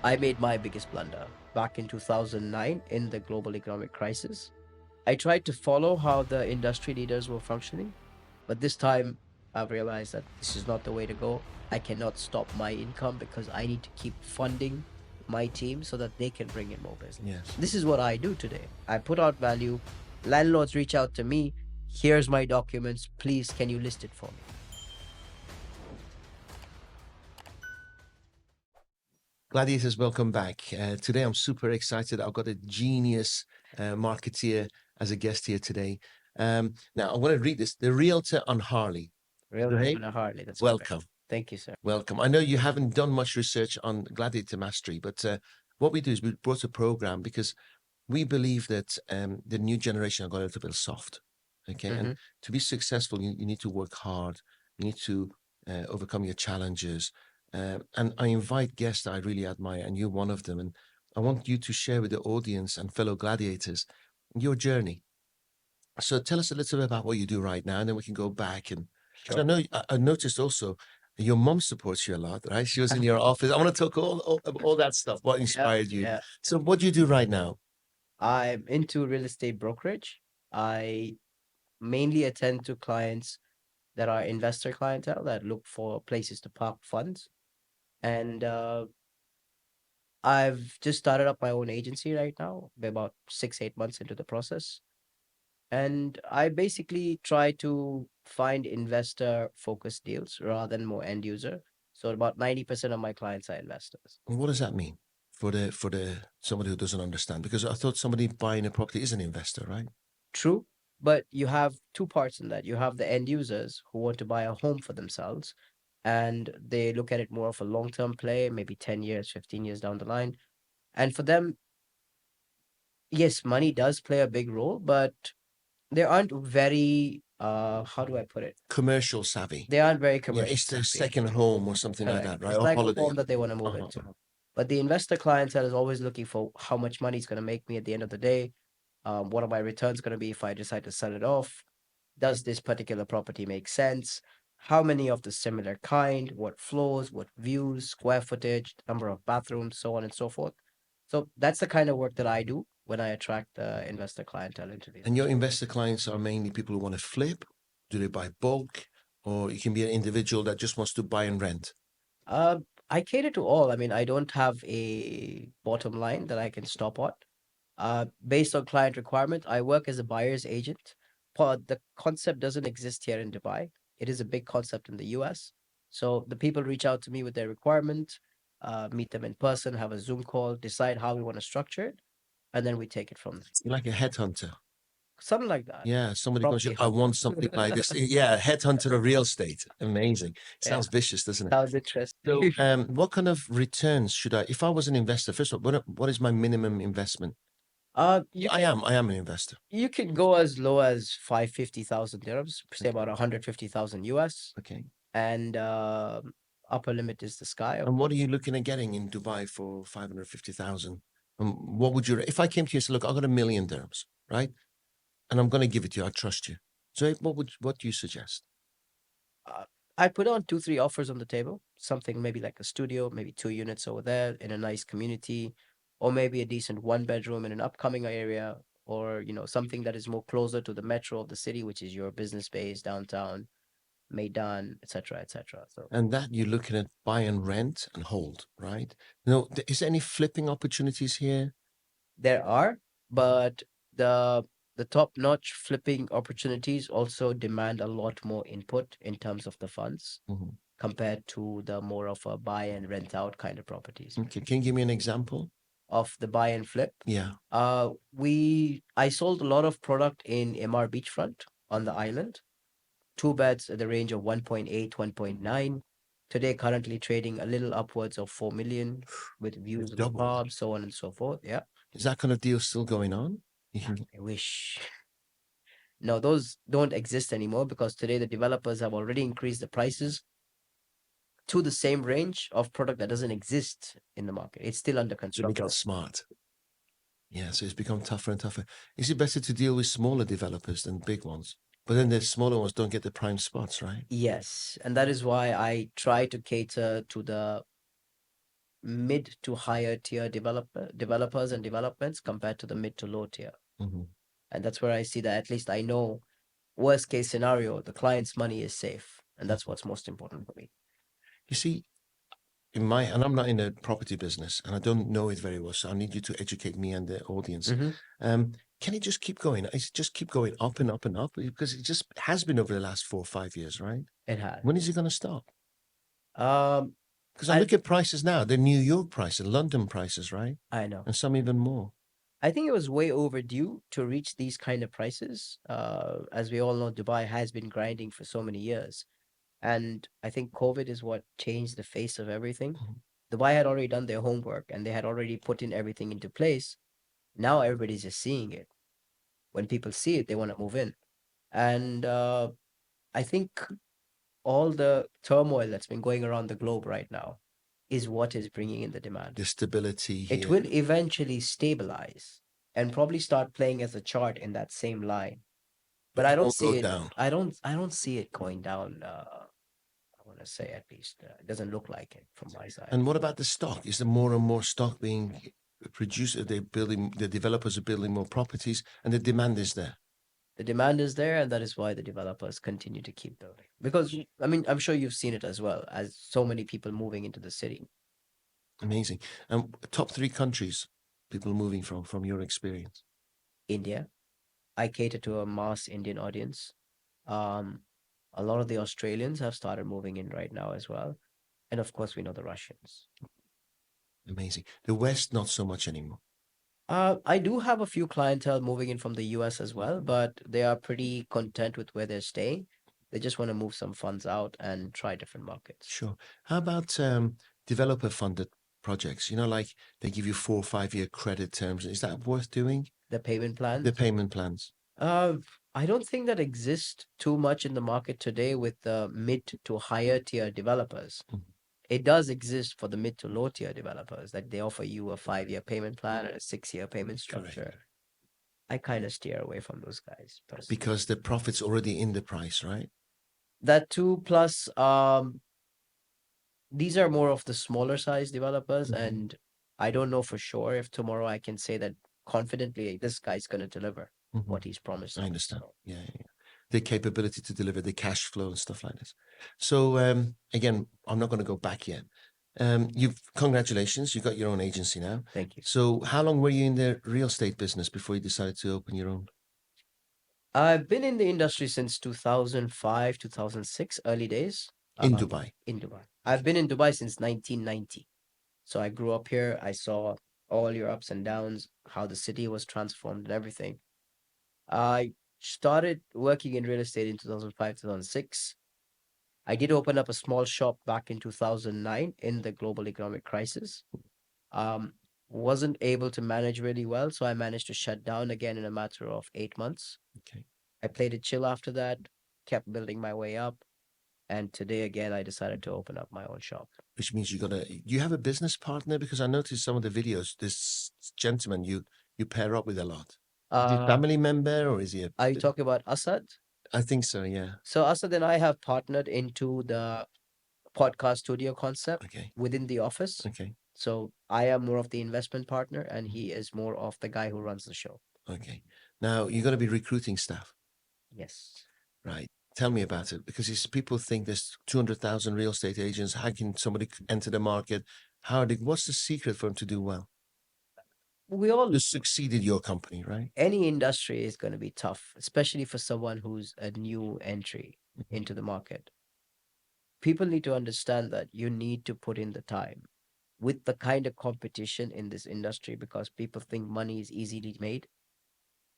I made my biggest blunder back in 2009 in the global economic crisis. I tried to follow how the industry leaders were functioning, but this time I've realized that this is not the way to go. I cannot stop my income because I need to keep funding my team so that they can bring in more business. Yes. This is what I do today. I put out value. Landlords reach out to me. Here's my documents. Please, can you list it for me? Gladiators, welcome back. Today I'm super excited. I've got a genius marketeer as a guest here today. Now I want to read this. The Realtor on Harley. Real Zoheb, on a Harley. That's correct. welcome. Thank you, sir. Welcome. I know you haven't done much research on Gladiator Mastery, but what we do is we brought a program because we believe that the new generation have got a little bit soft. Okay. Mm-hmm. And to be successful, you need to work hard. You need to overcome your challenges. And I invite guests that I really admire, and you're one of them. And I want you to share with the audience and fellow gladiators your journey. So tell us a little bit about what you do right now, and then we can go back. And 'cause I Sure. know I noticed also your mom supports you a lot, right? She was in your office. I want to talk all that stuff. What Yeah, inspired you? yeah. So what do you do right now? I'm into real estate brokerage. I mainly attend to clients that are investor clientele that look for places to park funds. And I've just started up my own agency right now. We're about 6, 8 months into the process. And I basically try to find investor focused deals rather than more end user. So about 90% of my clients are investors. And what does that mean for the somebody who doesn't understand? Because I thought somebody buying a property is an investor, right? True, but you have two parts in that. You have the end users who want to buy a home for themselves, and they look at it more of a long-term play, maybe 10 years, 15 years down the line. And for them, yes, money does play a big role, but they aren't very, how do I put it? Commercial savvy. They aren't very Yeah, commercial it's their savvy. second home or something like Correct. that, right? It's Or like a holiday. home that they want to move Uh-huh. into. But the investor clientele is always looking for how much money it's going to make me at the end of the day. What are my returns going to be if I decide to sell it off? Does this particular property make sense? How many of the similar kind? What floors? What views? Square footage? Number of bathrooms? So on and so forth. So that's the kind of work that I do when I attract the investor clientele into these. And your investor clients are mainly people who want to flip. Do they buy bulk? Or you can be an individual that just wants to buy and rent. Uh, I cater to all. I mean, I don't have a bottom line that I can stop at. Based on client requirement, I work as a buyer's agent. But the concept doesn't exist here in Dubai. It is a big concept in the US. So the people reach out to me with their requirement, meet them in person, have a Zoom call, decide how we want to structure it, and then we take it from there. You're like a headhunter. Something like that. Yeah, somebody goes, Property I hunter. want something like this. Yeah, headhunter of real estate. Amazing. Yeah, Sounds vicious, doesn't it? sounds interesting. So, what kind of returns should I, if I was an investor, first of all, what is my minimum investment? You I can am an investor. you can go as low as 550,000 dirhams, say about 150,000 US, Okay. and upper limit is the sky. And what are you looking at getting in Dubai for 550,000? And what would you, if I came to you and said, look, I've got 1 million dirhams, right? And I'm going to give it to you. I trust you. So what do you suggest? Uh, I put on 2, 3 offers on the table, something maybe like a studio, maybe 2 units over there in a nice community, or maybe a decent 1 bedroom in an upcoming area, or something that is more closer to the metro of the city, which is your business base, downtown, Maidan, etc., etc. So And that you're looking at buy and rent and hold, right? No, is there any flipping opportunities here? there are, but the the top-notch flipping opportunities also demand a lot more input in terms of the funds Mhm. compared to the more of a buy and rent out kind of properties. Okay. Can you give me an example? Of the buy and flip. Yeah. I sold a lot of product in MR Beachfront on the island. 2 beds at the range of 1.8, 1.9. Today, currently trading a little upwards of 4 million with views of the Doubled. pub, so on and so forth. Yeah, Is that kind of deal still going on? You can I wish. No, those don't exist anymore because today the developers have already increased the prices to the same range of product that doesn't exist in the market. It's still under so they construction. got smart. Yeah, so it's become tougher and tougher. Is it better to deal with smaller developers than big ones? But then the smaller ones don't get the prime spots, right? Yes, and that is why I try to cater to the mid to higher tier developers and developments compared to the mid to low tier. Mhm. And that's where I see that at least I know worst case scenario, the client's money is safe. And that's Mhm. what's most important for me. You see, and I'm not in the property business and I don't know it very well, so I need you to educate me and the audience. Hmm. Um, can it just keep going? It's just keep going up and up and up because it just has been over the last 4 or 5 years, right? It has. When is it going to stop? Um, Because I I look at prices now, the New York prices, London prices, right? I know. And some even more. I think it was way overdue to reach these kind of prices. As we all know, Dubai has been grinding for so many years. And I think COVID is what changed the face of everything. Mhm. Dubai had already done their homework and they had already put in everything into place. Now everybody's just seeing it. When people see it, they want to move in. And I think all the turmoil that's been going around the globe right now is what is bringing in the demand. The stability It here, will eventually stabilize and probably start playing as a chart in that same line. But but I it don't won't go see it. down. I don't see it going down. I want to say at least it doesn't look like it from my side. And what about the stock? Is there more and more stock being produced? Are they building, the developers are building more properties and the demand is there? The demand is there, and that is why the developers continue to keep building. Because I mean, I'm sure you've seen it as well as so many people moving into the city. Amazing. And top three countries people moving from your experience? India, I cater to a mass Indian audience. Um, a lot of the Australians have started moving in right now as well, and of course, we know the Russians. Amazing. The West, not so much anymore. I do have a few clientele moving in from the US as well, but they are pretty content with where they're staying. They just want to move some funds out and try different markets. Sure. How about developer funded projects? You know, like they give you 4 or 5 year credit terms. Is that worth doing? The payment The plans. payment plans. Uh, I don't think that exists too much in the market today with the mid to higher tier developers. Mhm. It does exist for the mid to low tier developers, that they offer you a 5 year payment plan and a 6 year payment Correct. structure. I kind of steer away from those guys personally. Because the profit's already in the price, right? That too, plus these are more of the smaller size developers, Mhm. and I don't know for sure if tomorrow I can say that confidently this guy's going to deliver Mhm. what he's promised I us. understand. So Yeah, yeah, yeah. The capability to deliver the cash flow and stuff like this. So again, I'm not going to go back yet. You've congratulations, you got your own agency now. thank you. So how long were you in the real estate business before you decided to open your own I've been in the industry since 2005, 2006, early days, in um, Dubai? in Dubai. I've been in Dubai since 1990. So I grew up here. I saw all your ups and downs, how the city was transformed and everything. I started working in real estate in 2005, 2006. I did open up a small shop back in 2009 in the global economic crisis. Um, wasn't able to manage really well, so I managed to shut down again in a matter of 8 months. Okay. I played it chill after that, kept building my way up, and today again I decided to open up my own shop. Which means you got to, do you have a business partner? Because I noticed some of the videos, this gentleman you pair up with a lot. Is he a Uh, family member or is he a, are you talking about Asad? I think so, yeah. So Asad and I have partnered into the podcast studio concept Okay. within the office. Okay. So I am more of the investment partner, and he is more of the guy who runs the show. Okay. Now you're going to be recruiting staff, Yes. right? Tell me about it because it's, people think there's 200,000 real estate agents. How can somebody enter the market? What's the secret for them to do well? We all, To succeed in your company, right? any industry is going to be tough, especially for someone who's a new entry Mhm. into the market. People need to understand that you need to put in the time with the kind of competition in this industry, because people think money is easily made.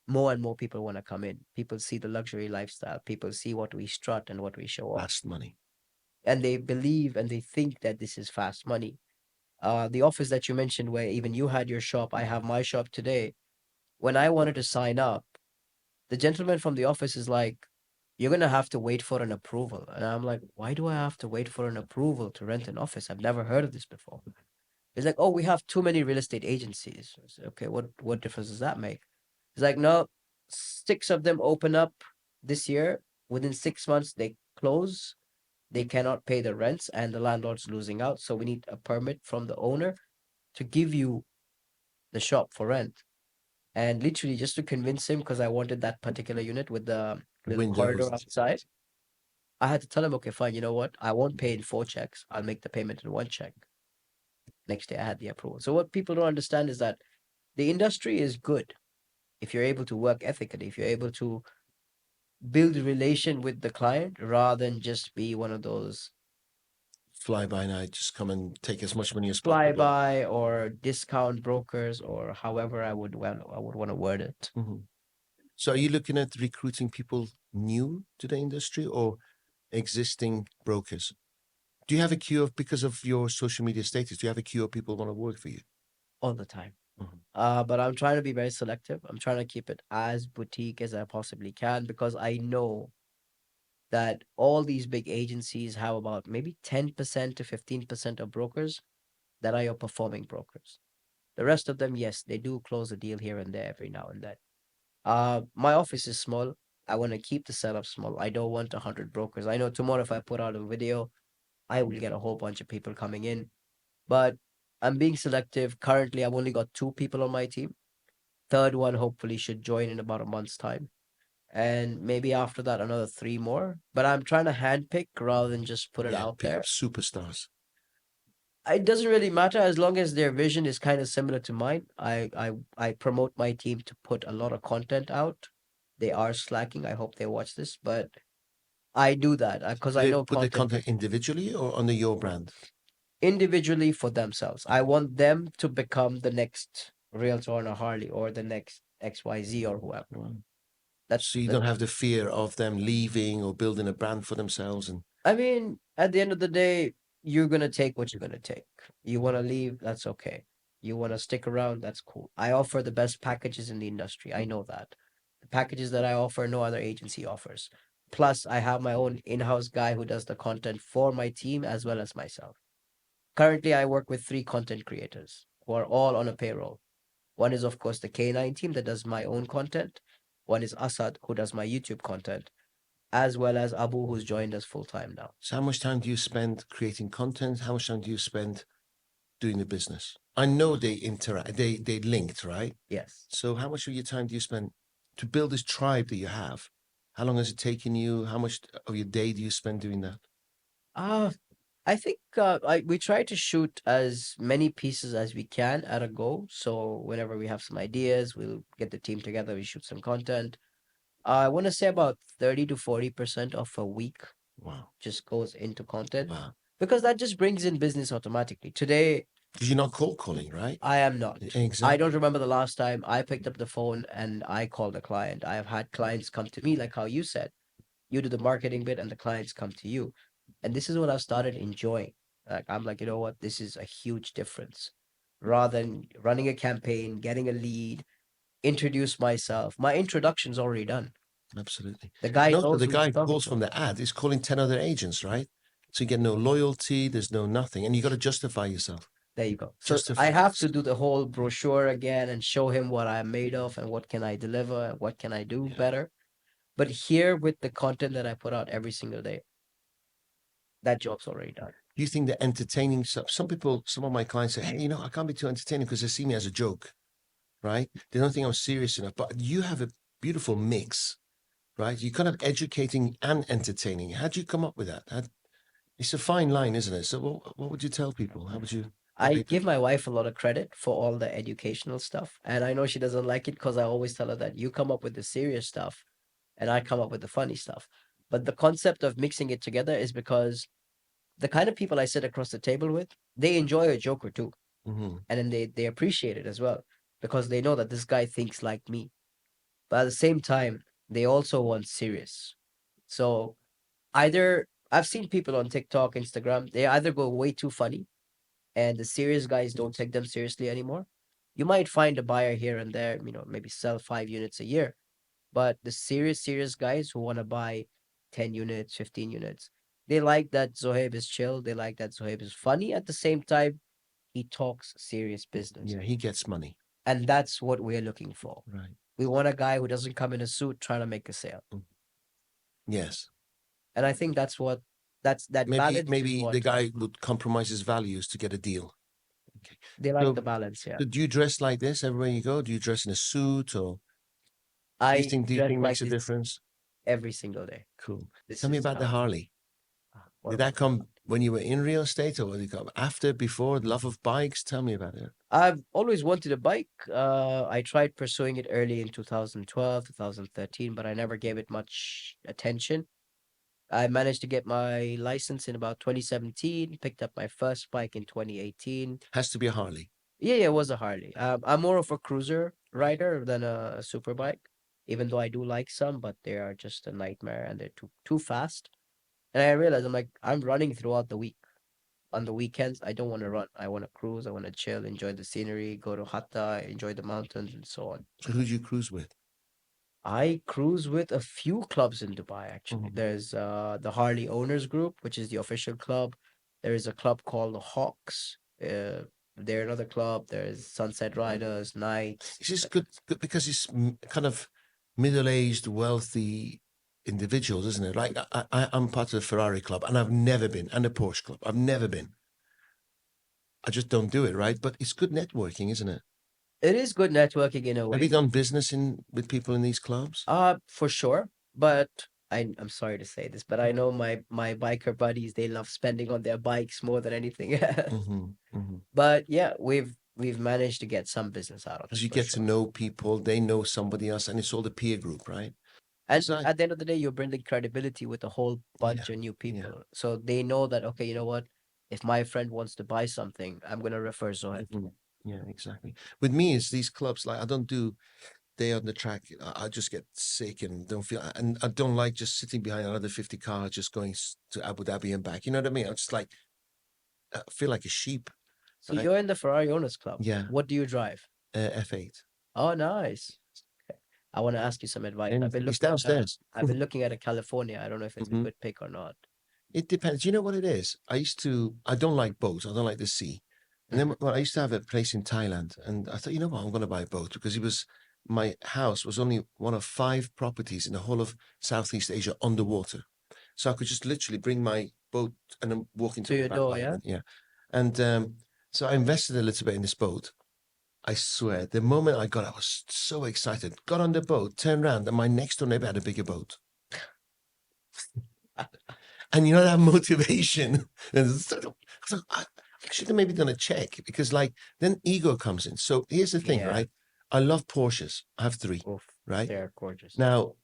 More and more people want to come in. People see the luxury lifestyle. People see what we strut and what we show off. Fast money. And they believe and they think that this is fast money. The office that you mentioned, where even you had your shop, I have my shop today. When I wanted to sign up, the gentleman from the office is like, "You're gonna have to wait for an approval." And I'm like, "Why do I have to wait for an approval to rent an office? I've never heard of this before." It's like, "Oh, we have too many real estate agencies." I said, "Okay, what difference does that make?" It's like, "No, 6 of them open up this year. Within 6 months, they close. they cannot pay the rents and the landlord's losing out. So we need a permit from the owner to give you the shop for rent. And literally just to convince him, because I wanted that particular unit with the little corridor Windows. outside, I had to tell him, okay, fine, you know what? I won't pay in four checks. I'll make the payment in one check. Next day I had the approval. So what people don't understand is that the industry is good if you're able to work ethically, if you're able to build a relation with the client rather than just be one of those Fly by night, just come and take as much money as possible. flyby or discount brokers or however I would want to word it. Mhm. So, are you looking at recruiting people new to the industry or existing brokers? Do you have a queue of, because of your social media status, do you have a queue of people who want to work for you? All the time. Mhm. But I'm trying to be very selective. I'm trying to keep it as boutique as I possibly can because I know that all these big agencies have about maybe 10% to 15% of brokers that are your performing brokers. The rest of them, yes, they do close a deal here and there every now and then. My office is small. I want to keep the setup small. I don't want 100 brokers. I know tomorrow if I put out a video, I will get a whole bunch of people coming in. But I'm being selective. Currently, I've only got two people on my team. Third one hopefully should join in about a month's time. And maybe after that, another three more. But I'm trying to handpick rather than just put it Yeah, out pick up there. superstars. It doesn't really matter as long as their vision is kind of similar to mine. I promote my team to put a lot of content out. They are slacking. I hope they watch this, but I do that because Do I they know put the content content individually or under your brand? individually for themselves. I want them to become the next Realtor on a Harley or the next XYZ or whoever. Wow. That's So you the don't have the fear of them leaving or building a brand for themselves. And I mean, at the end of the day, you're gonna take what you're gonna take. You wanna leave, that's okay. You wanna stick around, that's cool. I offer the best packages in the industry. I know that. The packages that I offer, no other agency offers. Plus, I have my own in-house guy who does the content for my team as well as myself. Currently, I work with three content creators who are all on a payroll. One is, of course, the K9 team that does my own content. One is Asad, who does my YouTube content, as well as Abu, who's joined us full time now. so, how much time do you spend creating content? How much time do you spend doing the business? I know they interact, they linked, right? Yes. So, how much of your time do you spend to build this tribe that you have? How long has it taken you? How much of your day do you spend doing that? Uh, I think we try to shoot as many pieces as we can at a go. So whenever we have some ideas, we'll get the team together, we shoot some content. I want to say about 30 to 40% of a week Wow, just goes into content wow. because that just brings in business automatically. Today, Because you're not cold calling, right? I am not. I don't Exactly. remember the last time I picked up the phone and I called a client. I have had clients come to me, like how you said, you do the marketing bit and the clients come to you. And this is what I've started enjoying. Like I'm like, you know what, this is a huge difference. Rather than running a campaign, getting a lead, introduce myself. My introduction's already done. Absolutely. The guy And also, knows the who he's guy who talking calls to. from the ad is calling 10 other agents, right? So you get no loyalty, there's no nothing, and you got to justify yourself. There you go. So I Justify. have to do the whole brochure again and show him what I'm made of and what can I deliver and what can I do Yeah. better. But here with the content that I put out every single day, that job's already done. Do you think that entertaining some people, some of my clients say, hey, I can't be too entertaining because they see me as a joke, right? They don't think I'm serious enough. But you have a beautiful mix, right? You're kind of educating and entertaining. How do you come up with that? It's a fine line, isn't it? So what would you tell people? How would you I guide them? give my wife a lot of credit for all the educational stuff. And I know she doesn't like it because I always tell her that you come up with the serious stuff and I come up with the funny stuff. But the concept of mixing it together is because the kind of people I sit across the table with, they enjoy a joke or two. Hmm. And then they appreciate it as well because they know that this guy thinks like me. But at the same time, they also want serious. So either I've seen people on TikTok, Instagram, they either go way too funny and the serious guys don't take them seriously anymore. You might find a buyer here and there, maybe sell 5 units a year. But the serious guys who want to buy 10 units, 15 units, they like that Zoheb is chill. They like that Zoheb is funny. At the same time, he talks serious business. Yeah, he gets money. And that's what we're looking for. Right. We want a guy who doesn't come in a suit trying to make a sale. Mm. Yes. And I think that's what that Maybe balance is maybe the what guy would compromise his values to get a deal. Okay. they like So, the balance. Yeah, so do you dress like this everywhere you go? Do you dress in a suit, or I do you dress think like makes a this difference? every single day. Cool. This Tell me is about the how. Harley. What Did about that the come when you were in real estate, or did it come after, before? The love of bikes? Tell me about it. I've always wanted a bike. I tried pursuing it early in 2012, 2013, but I never gave it much attention. I managed to get my license in about 2017, picked up my first bike in 2018. Has to be a Harley. Yeah, it was a Harley. I'm more of a cruiser rider than a super bike, even though I do like some, but they are just a nightmare and they're too fast. And I realized I'm like, I'm running throughout the week. On the weekends, I don't want to run. I want to cruise. I want to chill, enjoy the scenery, go to Hatta, enjoy the mountains, and so on. So who do you cruise with? I cruise with a few clubs in Dubai, actually. Mhm. There's the Harley Owners Group, which is the official club. There is a club called the Hawks. They're another club. There's Sunset Riders, Knights. It's just good because it's kind of middle-aged, wealthy individuals, isn't it? Like I'm part of the Ferrari club, and I've never been, and the Porsche club. I've never been. I just don't do it, right? But it's good networking, isn't it? It is good networking in a Have you way. done business in with people in these clubs? For sure. But I'm sorry to say this, but I know my biker buddies, they love spending on their bikes more than anything else. Mm-hmm, mm-hmm. But yeah, we've managed to get some business out of As it you for get to sure. know people, they know somebody else, and it's all the peer group, right? And So at the end of the day, you're building credibility with a whole yeah, bunch of new yeah. people. So they know that, okay, you know what? If my friend wants to buy something, I'm gonna refer Zoheb to Mhm. him. Yeah, exactly. With me, it's these clubs. Like I don't do day on the track. I just get sick and don't feel. And I don't like just sitting behind another 50 cars, just going to Abu Dhabi and back. You know what I mean? I just like I feel like a sheep. So Right? you're in the Ferrari Owners Club. Yeah. What do you drive? F8. Oh, nice. Okay. I want to ask you some advice. And it's downstairs. I've been looking at a California. I don't know if it's a Mhm. good pick or not. It depends. You know what it is? I don't like boats. I don't like the sea. And then Mhm. well, I used to have a place in Thailand, and I thought, you know what, I'm going to buy a boat because my house was only one of 5 properties in the whole of Southeast Asia underwater. So I could just literally bring my boat and then walk into To my your back door, yeah? garden. Yeah. And so I invested a little bit in this boat. I swear, the moment I got, I was so excited. Got on the boat, turned around, and my next door neighbor had a bigger boat. And you know that motivation. And I should have maybe done a check because, like, then ego comes in. So here's the thing, Yeah. right? I love Porsches. I have 3, Oof. right? They're gorgeous. Now,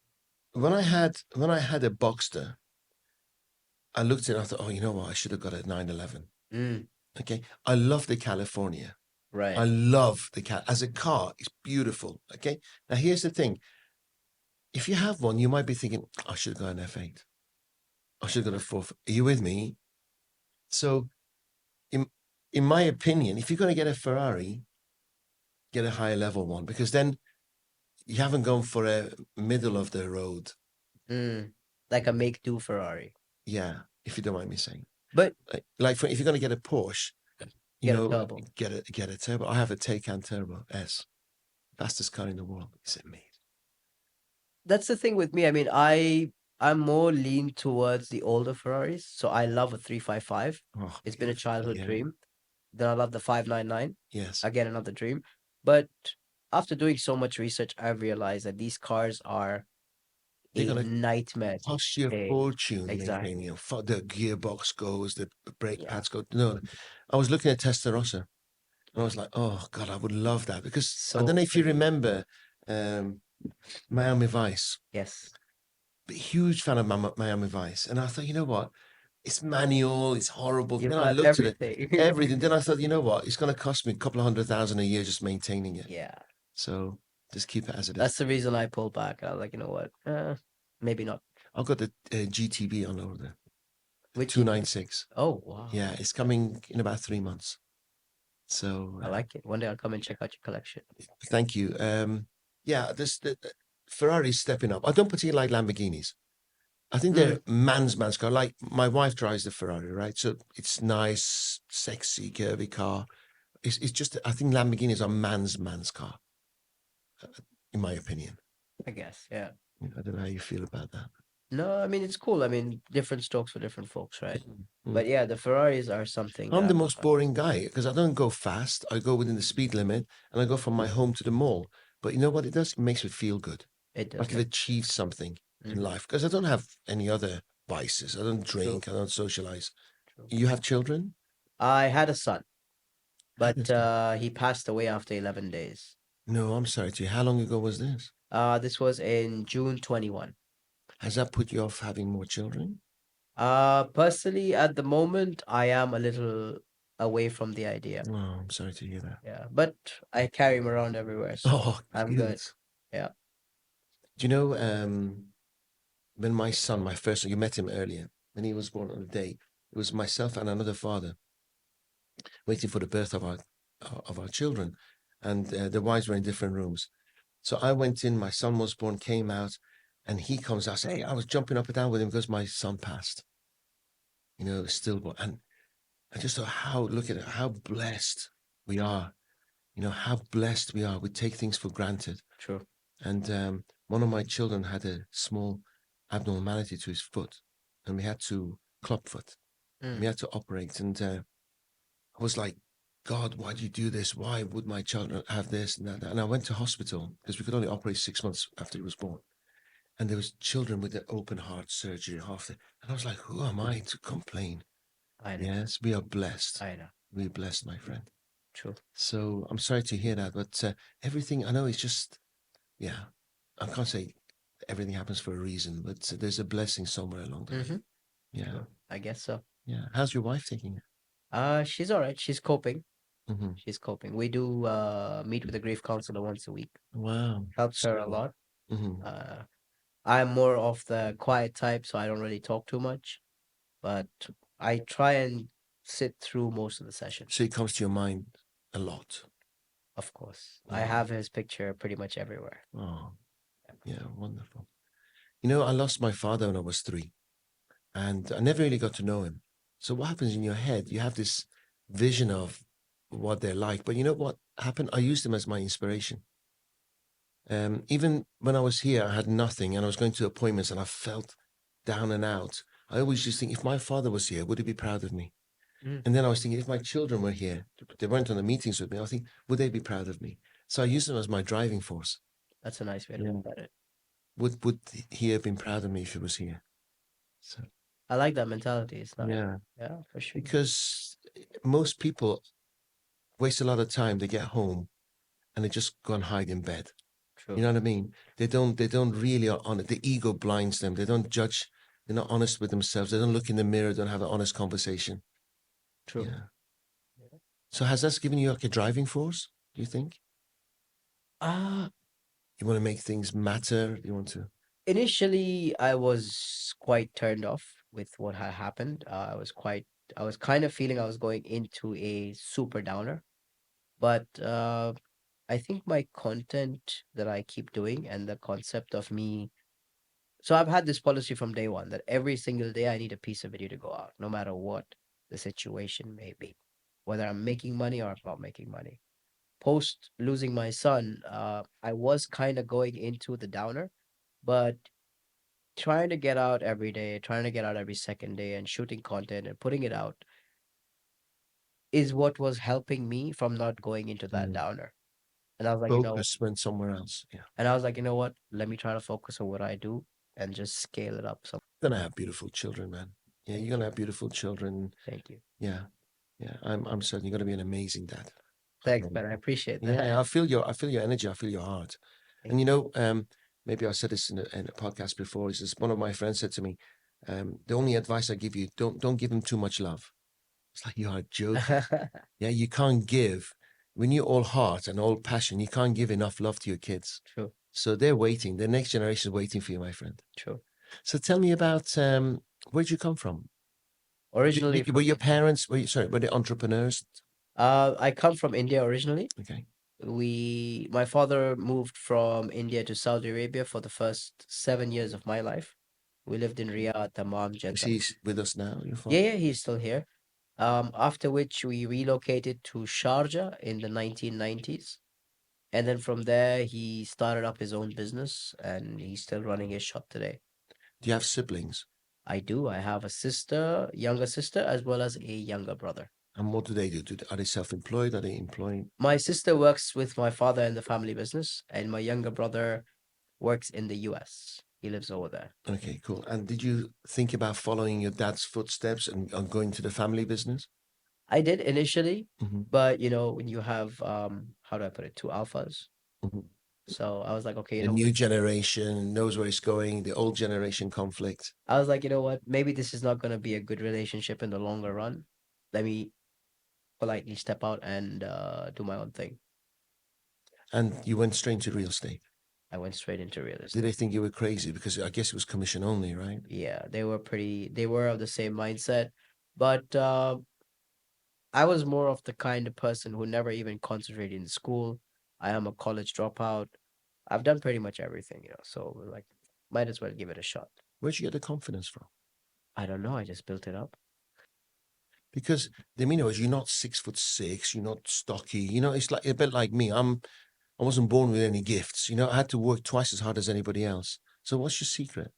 when I had a Boxster, I looked at it and I thought, oh, you know what? I should have got a 911. Mm, Okay. I love the California. I right. love the cat as a car. It's beautiful. Okay. Now here's the thing. If you have one, you might be thinking, I should have got an F8. I should have got a 4. Are you with me? So in in my opinion, if you're going to get a Ferrari, get a higher level one because then you haven't gone for a middle of the road. Mm, like a make do Ferrari. Yeah, if you don't mind me saying. But If you're going to get a Porsche, you get a know, turbo. get a turbo. I have a Taycan Turbo S, fastest car in the world. Is it me? That's the thing with me. I mean, I'm more lean towards the older Ferraris. So I love a 355. Oh, It's been a beautiful. childhood Yeah. dream. Then I love the 599. Yes. Again, another dream. But after doing so much research, I've realized that these cars are They're a going to nightmare to cost you a maintain. fortune maintaining Exactly. them. The gearbox goes, the brake Yeah. pads go. No, I was looking at Testarossa. And I was like, oh God, I would love that because I So don't know if you pretty. remember um, Miami Vice. Yes. Huge fan of Miami Vice, and I thought, you know what, it's manual, it's horrible. You've Then I got looked at it, everything. everything. Then I thought, you know what, it's going to cost me a couple of 100,000 a year just maintaining it. Yeah. So just keep it as it is. That's the reason I pulled back. I was like, you know what? Maybe not. I've got the GTB on order, Which two you nine six. Oh wow. Yeah, it's coming in about 3 months. So I like it. One day I'll come and check out your collection. thank you. Yeah, the Ferrari's stepping up. I don't particularly like Lamborghinis. I think Mm, they're man's car. Like my wife drives the Ferrari, right? So it's nice, sexy, curvy car. It's just I think Lamborghinis are man's car, in my opinion. I guess. Yeah. I don't know how you feel about that. No, I mean it's cool. I mean different strokes for different folks, right? Mm, mm. But yeah, the Ferraris are something that I'm the I'm most boring guy because I don't go fast. I go within the speed limit and I go from my home to the mall. But you know what it does? It makes me feel good. it does Like I've make achieved something in hmm life because I don't have any other vices. I don't true, drink. I don't socialize. true. You have children? I had a son, How but does that? he passed away after 11 days. No, I'm sorry to you. How long ago was this? This was in June 21. Has that put you off having more children? Personally, at the moment, I am a little away from the idea. Oh, I'm sorry to hear that. Yeah, but I carry him around everywhere, so Oh, I'm good. cute. Yeah, Do you know, when my son, my first son, you met him earlier, when he was born on the day, it was myself and another father waiting for the birth of our children, and the wives were in different rooms. So I went in. My son was born, came out, and he comes out. Say, hey, I was jumping up and down with him because my son passed. Stillborn, and I just thought, how look at it, how blessed we are. How blessed we are. We take things for granted. true. And one of my children had a small abnormality to his foot, and we had to clubfoot. We Mm, had to operate, and I was like, God, why do you do this? Why would my child not have this and that? And I went to hospital because we could only operate 6 months after he was born. And there was children with the open heart surgery and I was like, who am I to complain? I know, Yes, we are blessed. I know. We're blessed, my friend. True. So I'm sorry to hear that, but everything I know is just, yeah, I can't say everything happens for a reason, but there's a blessing somewhere along the way. Mm-hmm. Yeah, True. I guess so. yeah. How's your wife taking it? She's all right. She's coping. Hmm. She's coping. We do meet with a grief counselor once a week. Wow. Helps her a So, lot. hmm Uh, I'm more of the quiet type, so I don't really talk too much. But I try and sit through most of the so sessions. it comes to your mind a lot. Of course, I Yeah. have his picture pretty much everywhere. Oh, yeah, wonderful. I lost my father when I was 3, and I never really got to know him. So what happens in your head? You have this vision of what they're like, but you know what happened? I used him as my inspiration. Even when I was here, I had nothing, and I was going to appointments, and I felt down and out. I always just think, if my father was here, would he be proud of me? Mm, And then I was thinking, if my children were here, they weren't on the meetings with me, I was thinking, would they be proud of me? So I used them as my driving force. that's a nice way to Yeah. look at it. Would he have been proud of me if he was here? So I like that mentality. It's nice. yeah, Yeah, for sure. because most people waste a lot of time. They get home and they just go and hide in bed. You True. know what I mean? They don't really are on it. The ego blinds them. They don't judge. They're not honest with themselves. They don't look in the mirror. Don't have an honest conversation. True. Yeah. So has that given you like a driving force? Do you think Ah, you want to make things matter? You want to? initially, I was quite turned off with what had happened. I was kind of feeling I was going into a super downer. But I think my content that I keep doing and the concept of me. So I've had this policy from day one that every single day I need a piece of video to go out, no matter what the situation may be, whether I'm making money or I'm not making money. Post losing my son, I was kind of going into the downer, but trying to get out every day, trying to get out every second day, and shooting content and putting it out is what was helping me from not going into that Mm. downer. And I was like, Focus went somewhere else. Yeah. you know what? Let me try to focus on what I do and just scale it up. So You're gonna have beautiful children, man. Yeah, you're thank gonna you. have beautiful children. Thank you. Yeah, yeah. I'm certain you're gonna be an amazing dad. Thanks, Um, man. I appreciate that. Yeah, I feel your energy. I feel your heart. Thank And you. maybe I said this in a podcast before. Is this one of my friends said to me, the only advice I give you, don't give him too much love. It's like you are joking. Yeah, you can't give when you're all heart and all passion. You can't give enough love to your kids. True, So they're waiting. The next generation is waiting for you, my friend. true. So tell me about where'd you come from? Originally Were from your India. parents? Were they entrepreneurs? I come from India originally. Okay, My father moved from India to Saudi Arabia for the first 7 years of my life. We lived in Riyadh, Dammam, is Jeddah. he with us now? Your Yeah, father? yeah, he's still here. After which we relocated to Sharjah in the 1990s. And then from there, he started up his own business and he's still running his shop today. Do you have siblings? I do. I have a sister, younger sister, as well as a younger brother. And what do they do? Are they self-employed? Are they employed? My sister works with my father in the family business, and my younger brother works in the US. He lives over there. Okay, cool. And did you think about following your dad's footsteps and going to the family business? I did initially, Hmm. but when you have how do I put it, two alphas. Hmm. So I was like, okay, The new generation knows where it's going, the old generation conflict. I was like, you know what? Maybe this is not going to be a good relationship in the longer run. Let me politely step out and do my own thing. And you went straight into real estate. I went straight into real Did they estate. think you were crazy? Because I guess it was commission only, right? Yeah, they were of the same mindset, but I was more of the kind of person who never even concentrated in school. I am a college dropout. I've done pretty much everything, so like, might as well give it a shot. Where'd you get the confidence from? I don't know. I just built it up. Because the meaning was you're not 6'6", you're not stocky. It's like a bit like me. I wasn't born with any gifts. I had to work twice as hard as anybody else. So what's your secret?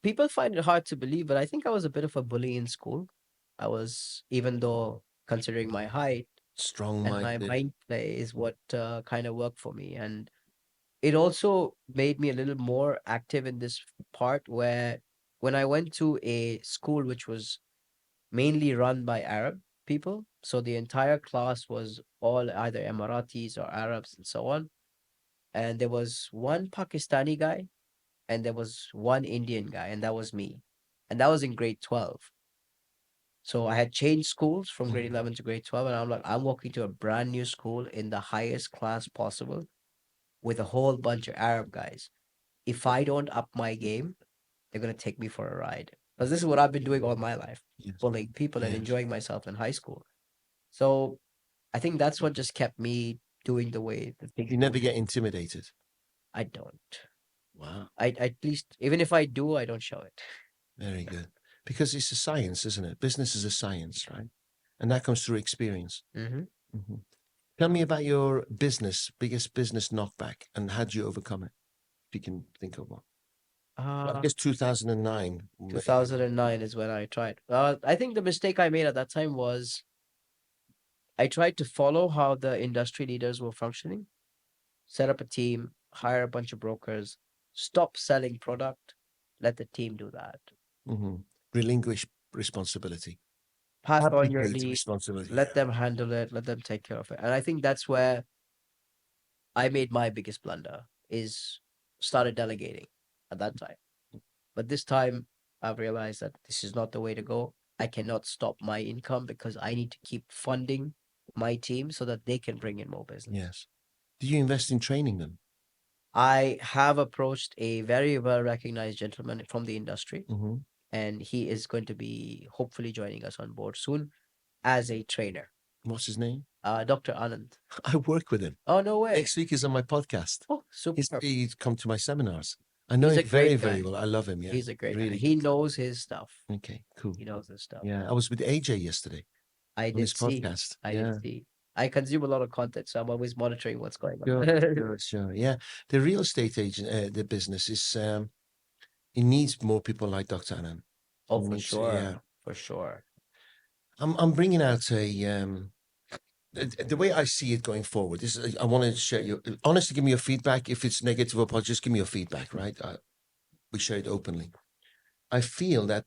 People find it hard to believe, but I think I was a bit of a bully in school. I was, even though considering my height and my Strong-minded. mind play is what kind of worked for me. And it also made me a little more active in this part where when I went to a school which was mainly run by Arab people, so the entire class was all either Emiratis or Arabs and so on. And there was one Pakistani guy and there was one Indian guy, and that was me. And that was in grade 12. So I had changed schools from grade Mhm. 11 to grade 12, and I'm like, I'm walking to a brand new school in the highest class possible with a whole bunch of Arab guys. If I don't up my game, they're going to take me for a ride. Because this is what I've been doing all my life, Yes. bullying people and Yes. enjoying myself in high school. So I think that's what just kept me doing the way the things You do. never get intimidated. I don't. Wow. I at least, even if I do, I don't show it. Very good. Because it's a science, isn't it? Business is a science, right? And that comes through experience. Hmm. Hmm. Tell me about your biggest business knockback, and how do you overcome it? If you can think of one. I Uh, guess 2009. 2009 is when I tried. I think the mistake I made at that time was I tried to follow how the industry leaders were functioning, set up a team, hire a bunch of brokers, stop selling product, let the team do that. Hmm. Relinquish responsibility. Pass on your Abdicate lead, responsibility. let them handle it, let them take care of it. And I think that's where I made my biggest blunder is started delegating at that time. But this time I've realized that this is not the way to go. I cannot stop my income because I need to keep funding my team so that they can bring in more business. Yes. Do you invest in training them? I have approached a very well recognized gentleman from the industry, Hmm. and he is going to be hopefully joining us on board soon as a trainer. What's his name? Dr. Anand. I work with him. Oh, no way. Next week he's on my podcast. Oh, super. He's come to my seminars. I know He's him a very, great very guy. well. I love him. Yeah. He's a great guy. Really He good. knows his stuff. Okay, cool. He knows his stuff. Yeah. I was with AJ yesterday I on did his see. podcast. I did Yeah. see. I consume a lot of content, so I'm always monitoring what's going Sure, on. sure, sure. Yeah. The real estate agent, the business is, it needs more people like Dr. Anand. Oh, It for needs, yeah. sure. For sure. I'm bringing out the way I see it going forward is I want to share your, honestly, give me your feedback. If it's negative or positive, just give me your feedback, right? We share it openly. I feel that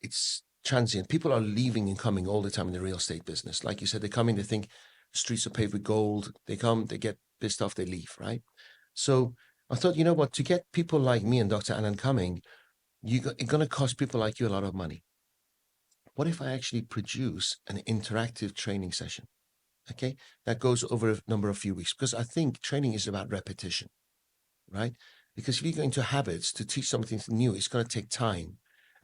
it's transient. People are leaving and coming all the time in the real estate business. Like you said, they come in, they think streets are paved with gold. They come, they get pissed off, they leave, right? So I thought, you know what, to get people like me and Dr. Anand coming, it's going to cost people like you a lot of money. What if I actually produce an interactive training session? Okay, that goes over a number of few weeks, because I think training is about repetition, right? Because if you're going to habits to teach something new, it's going to take time.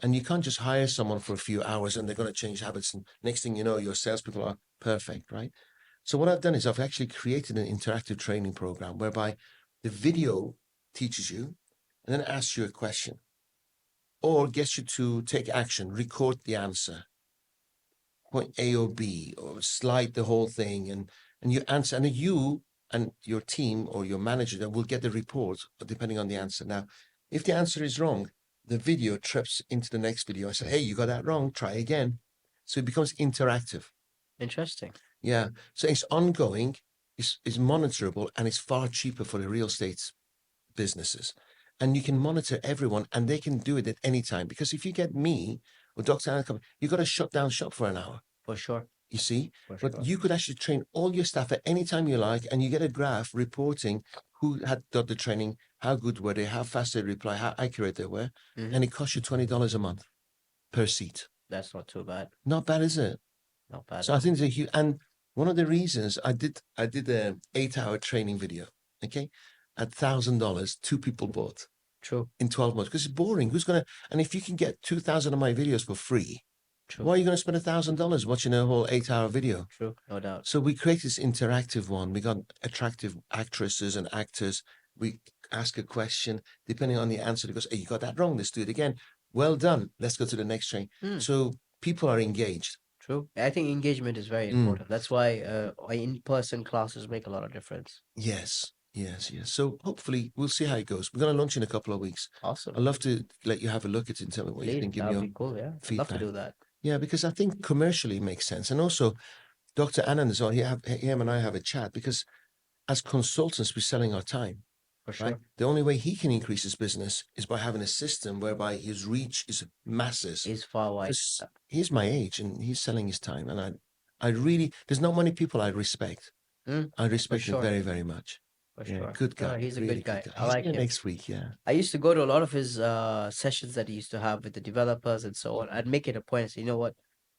And you can't just hire someone for a few hours and they're going to change habits. And next thing you know, your salespeople are perfect, right? So what I've done is I've actually created an interactive training program whereby the video teaches you and then asks you a question or gets you to take action, record the answer, point A or B, or slide the whole thing, and you answer, and you and your team or your manager that will get the report depending on the answer. Now, if the answer is wrong, the video trips into the next video. I say, hey, you got that wrong. Try again. So it becomes interactive. Interesting. Yeah. So it's ongoing, it's monitorable, and it's far cheaper for the real estate businesses. And you can monitor everyone and they can do it at any time. Because if you get me or Dr. Anna coming, you got to shut down shop for an hour. For sure. You see, For but sure. you could actually train all your staff at any time you like, and you get a graph reporting who had done the training, how good were they, how fast they reply, how accurate they were, and it costs you $20 a month per seat. That's not too bad. Not bad, is it? Not bad. So I think it's a huge, and one of the reasons I did an 8-hour training video, okay, at $1,000, 2 people bought True. in 12 months because it's boring. Who's gonna? And if you can get 2,000 of my videos for free, True. why are you going to spend $1,000 watching a whole 8-hour video? True. No doubt. So we create this interactive one. We got attractive actresses and actors. We ask a question, depending on the answer, it goes, hey, you got that wrong. Let's do it again. Well done. Let's go to the next train. So people are engaged. True. I think engagement is very important. That's why in-person classes make a lot of difference. Yes. Yes. Yes. So hopefully we'll see how it goes. We're going to launch in a couple of weeks. Awesome. I'd love to let you have a look at it and tell me what you think. Give That me would your be cool. Yeah. I'd love to feedback. do that. Yeah, because I think commercially it makes sense. And also, Dr. Anand as well, him and I have a chat because as consultants, we're selling our time. For sure. Right? The only way he can increase his business is by having a system whereby his reach is massive. Is far wide. He's my age and he's selling his time. And I really, there's not many people I respect. I respect him very, very much. For Yeah, sure. good guy. No, he's a really good guy. I He's like here him. next week. Yeah. I used to go to a lot of his sessions that he used to have with the developers and so on. I'd make it a point. So, you know what?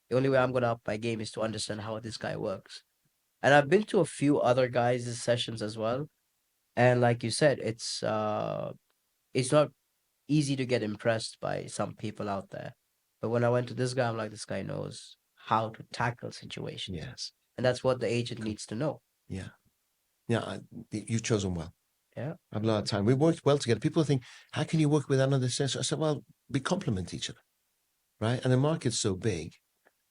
The only way I'm going to up my game is to understand how this guy works. And I've been to a few other guys' sessions as well. And like you said, it's not easy to get impressed by some people out there. But when I went to this guy, I'm like, this guy knows how to tackle situations. Yes. And that's what the agent needs to know. Yeah. Yeah. You've chosen well. Yeah. I've a lot of time. We worked well together. People think, how can you work with another sensor? I said, well, we complement each other. Right. And the market's so big.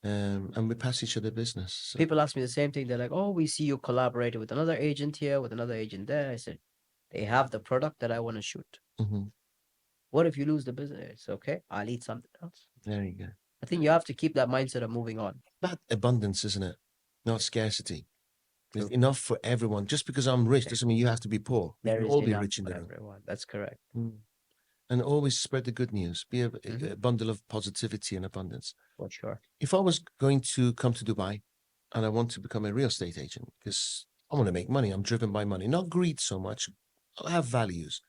And we pass each other business. So. People ask me the same thing. They're like, oh, we see you collaborating with another agent here, with another agent there. I said, they have the product that I want to shoot. What if you lose the business? Okay, I'll eat something else. There you go. I think you have to keep that mindset of moving on. About abundance, isn't it? Not scarcity. There's enough for everyone. Just because I'm rich doesn't mean you have to be poor. We can all be rich in the room. Everyone. That's correct. And always spread the good news. Be a bundle of positivity and abundance. For sure. If I was going to come to Dubai and I want to become a real estate agent because I want to make money, I'm driven by money, not greed so much. I have values.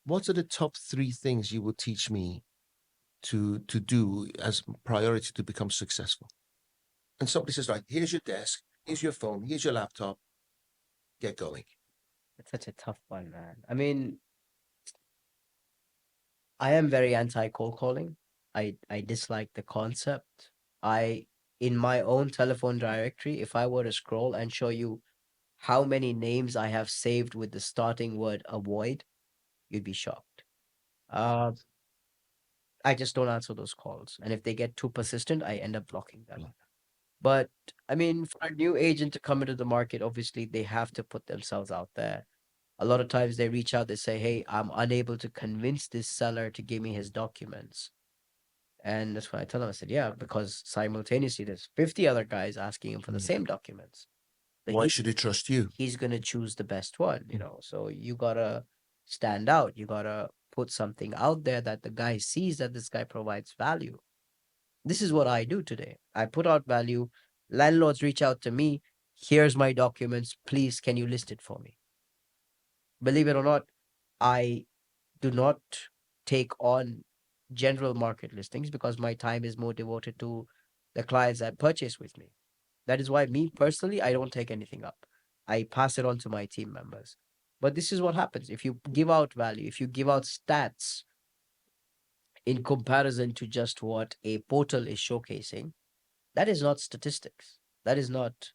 What are the top 3 things you would teach me to do as priority to become successful? And somebody says, right, here's your desk, here's your phone, here's your laptop. Get going. It's such a tough one, man. I mean, I am very anti cold calling. I dislike the concept. In my own telephone directory, if I were to scroll and show you how many names I have saved with the starting word avoid, you'd be shocked. I just don't answer those calls. And if they get too persistent, I end up blocking them. But I mean, for a new agent to come into the market, obviously they have to put themselves out there. A lot of times they reach out, they say, hey, I'm unable to convince this seller to give me his documents. And that's when I tell them, I said, yeah, because simultaneously there's 50 other guys asking him for the same documents. But why should he trust you? He's going to choose the best one, you know. So you got to stand out. You got to put something out there that the guy sees that this guy provides value. This is what I do today. I put out value. Landlords reach out to me. Here's my documents. Please, can you list it for me? Believe it or not, I do not take on general market listings because my time is more devoted to the clients that purchase with me. That is why me personally, I don't take anything up. I pass it on to my team members. But this is what happens. If you give out value, if you give out stats in comparison to just what a portal is showcasing, that is not statistics. That is not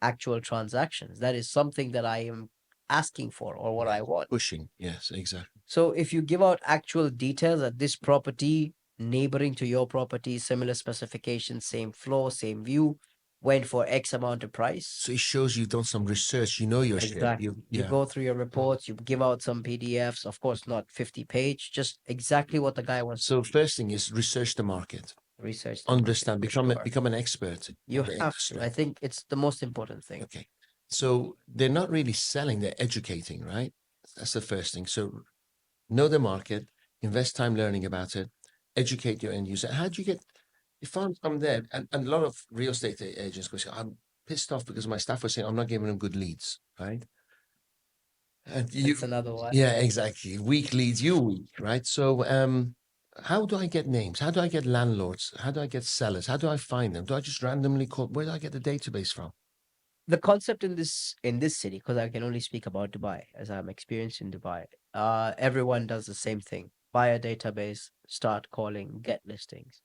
actual transactions. That is something that I am asking for or what I want. Pushing. Yes, exactly. So if you give out actual details that this property neighboring to your property, similar specifications, same floor, same view, went for X amount of price. So it shows you've done some research. You know your shit. Exactly. You, You yeah. go through your reports, you give out some PDFs, of course, not 50 page, just exactly what the guy wants So first thing is research the market, to research the market, understand, for become sure. become an expert You of the have to. I industry. think it's the most important thing. Okay. So they're not really selling, they're educating, right? That's the first thing. So know the market, invest time learning about it, educate your end user. How do you get, if I'm there, and a lot of real estate agents go say, I'm pissed off because my staff was saying I'm not giving them good leads, right? And you, That's another one. yeah, exactly. Weak leads, you weak, right? So, how do I get names? How do I get landlords? How do I get sellers? How do I find them? Do I just randomly call? Where do I get the database from? The concept in this city, because I can only speak about Dubai, as I'm experienced in Dubai. Everyone does the same thing: buy a database, start calling, get listings.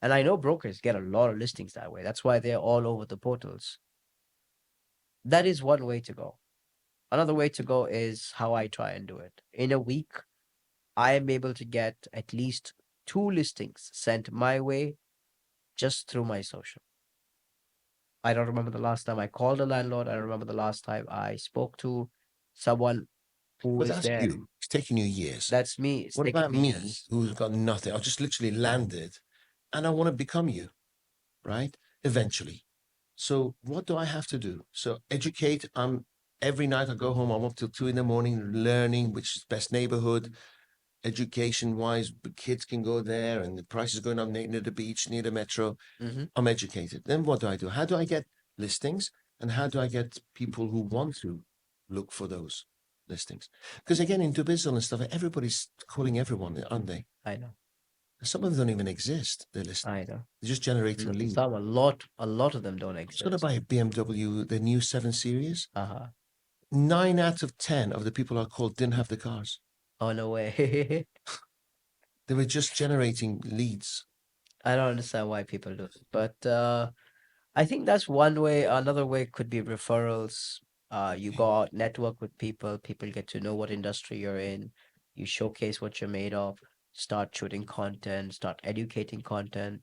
And I know brokers get a lot of listings that way. That's why they're all over the portals. That is one way to go. Another way to go is how I try and do it. In a week, I am able to get at least 2 listings sent my way just through my social. I don't remember the last time I called a landlord. I don't remember the last time I spoke to someone who But is that's there. you. It's taking you years. That's me. It's What taken about me me, years. who's got nothing? I just literally landed, and I want to become you, right? Eventually. So what do I have to do? So educate. Every night I go home. I'm up till 2 in the morning learning which is best neighborhood, education wise. Kids can go there, and the price is going up near the beach, near the metro. Hmm. I'm educated. Then what do I do? How do I get listings, and how do I get people who want to look for those listings? Because again, in Dubizzle and stuff, everybody's calling everyone, aren't they? I know. Some of them don't even exist. They're listening. I know. They're just generating leads. Some, a lot of them don't I was going to exist. buy a BMW, the new 7 Series. Uh-huh. 9 out of 10 of the people I called didn't have the cars. Oh, no way. They were just generating leads. I don't understand why people do it. But I think that's one way. Another way could be referrals. You go out, network with people. People get to know what industry you're in. You showcase what you're made of. Start shooting content. Start educating content.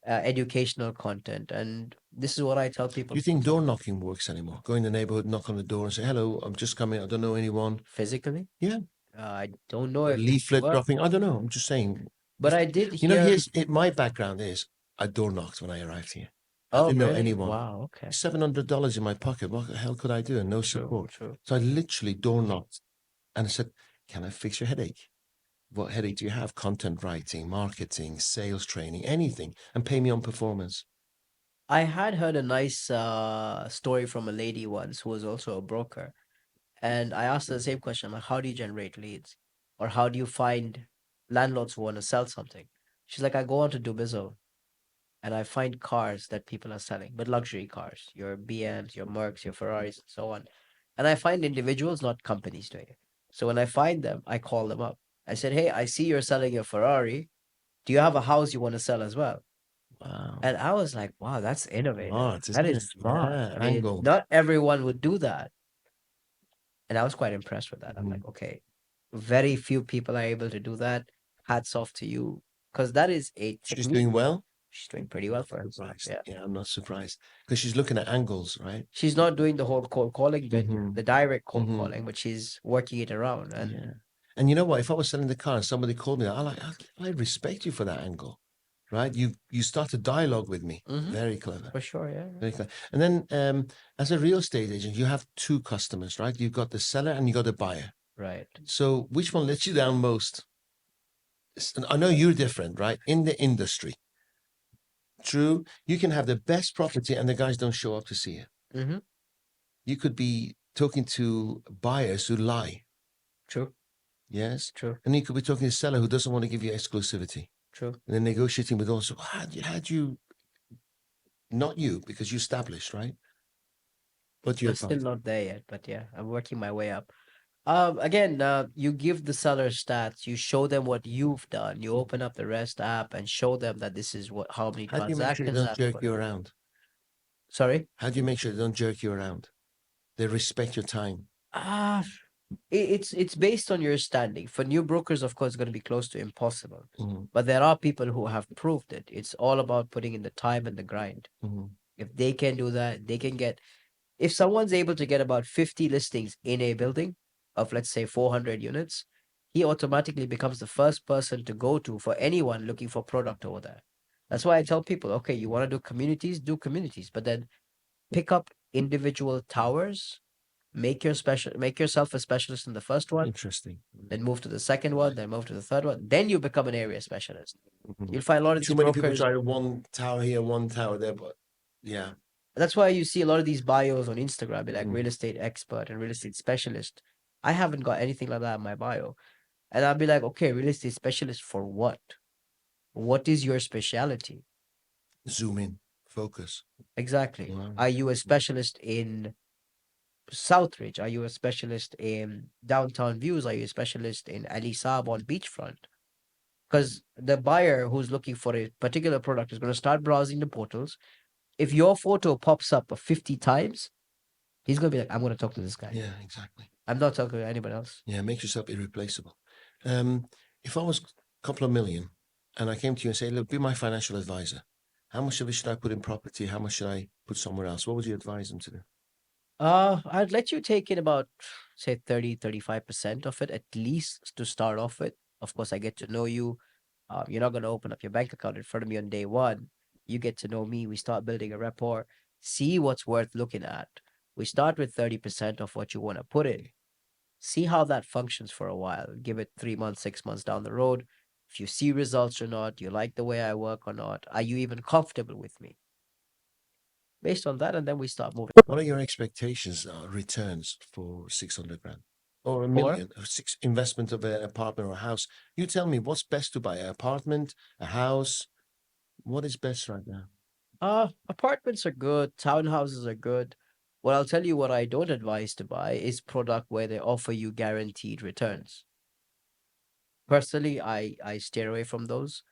Educational content. And this is what I tell Do people you think door knocking works anymore? Go in the neighborhood, knock on the door, and say, "Hello, I'm just coming. I don't know anyone." physically. Yeah, I don't know a if it leaflet works, dropping. I don't know. I'm just saying. but I did hear. Here's it. My background is I door knocked when I arrived here. I Oh, didn't know really? anyone. Wow. Okay. $700 in my pocket. What the hell could I do? And no True. support. True. So I literally door knocked and I said, "Can I fix your headache? What headache do you have? Content writing, marketing, sales training, anything, and pay me on performance." I had heard a nice story from a lady once who was also a broker. And I asked her the same question, like, how do you generate leads? Or how do you find landlords who want to sell something? She's like, I go on to Dubizzle and I find cars that people are selling, but luxury cars, your BMs, your Mercs, your Ferraris, and so on. And I find individuals, not companies doing it. So when I find them, I call them up. I said, hey, I see you're selling your Ferrari. Do you have a house you want to sell as well? Wow. And I was like, wow, that's innovative. Smart, That isn't is it? smart. Yeah, I mean, angle. not everyone would do that. And I was quite impressed with that. I'm Mhm. like, okay, very few people are able to do that. Hats off to you. Because that is a She's technique. doing well. She's doing pretty well for herself. Surprised. Yeah. Yeah, I'm not surprised because she's looking at angles, right? She's not doing the whole cold calling bit, Mm-hmm. the direct cold Mm-hmm. calling, but she's working it around. And Yeah. And you know what? If I was selling the car and somebody called me, I respect you for that angle, right? You start a dialogue with me. Mhm. Very clever. For sure, yeah. Very clever. And then as a real estate agent, you have two customers, right? You've got the seller and you got the buyer. Right. So which one lets you down most? I know you're different, right? In the industry. True. You can have the best property and the guys don't show up to see it. Mm-hmm. You could be talking to buyers who lie. True. Yes. True. And you could be talking to a seller who doesn't want to give you exclusivity. True. And then negotiating with also, had you, not you, because you established, right? But your I'm still advice. not there yet, but yeah, I'm working my way up. Again, you give the seller stats, you show them what you've done, you open up the REST app and show them that this is what how many How do you make sure they transactions don't I've jerk put. you around? Sorry? How do you make sure they don't jerk you around? They respect your time. Ah, it's based on your standing. For new brokers, of course, it's going to be close to impossible. Mhm, But there are people who have proved it. It's all about putting in the time and the grind. mhm. If they can do that, they can get, if someone's able to get about 50 listings in a building of, let's say, 400 units, he automatically becomes the first person to go to for anyone looking for product over there. That's why I tell people, okay, you want to do communities, but then pick up individual towers, make yourself a specialist in the first one, Interesting. then move to the second one, then move to the third one, then you become an area specialist. Mhm. You'll find a lot of Too these many people brokers. try one tower here, one tower there, but yeah. That's why you see a lot of these bios on Instagram, be like Mhm. real estate expert and real estate specialist. I haven't got anything like that in my bio. And I'll be like, okay, real estate specialist for what? What is your specialty? Zoom in, focus. Exactly. Wow. Are you a specialist in Southridge? Are you a specialist in downtown views? Are you a specialist in Ali Saab on beachfront? Because the buyer who's looking for a particular product is going to start browsing the portals. If your photo pops up 50 times, he's going to be like, I'm going to talk to this guy. Yeah, exactly. I'm not talking to anybody else. Yeah, make yourself irreplaceable. Um, if I was a couple of million and I came to you and say, look, be my financial advisor. How much of it should I put in property? How much should I put somewhere else? What would you advise them to do? I'd let you take in about, say, 35% of it, at least to start off with. Of course, I get to know you. You're not going to open up your bank account in front of me on day one. You get to know me. We start building a rapport, see what's worth looking at. We start with 30% of what you want to put in. See how that functions for a while. Give it 3 months, 6 months down the road. If you see results or not, you like the way I work or not, are you even comfortable with me? Based on that, and then we start moving What are your expectations, returns for 600 grand or a forward. million, six investment of an apartment or a house? You tell me what's best to buy, an apartment, a house? What is best right now? Apartments are good, townhouses are good. What I'll tell you what I don't advise to buy is product where they offer you guaranteed returns. Personally, I steer away from those.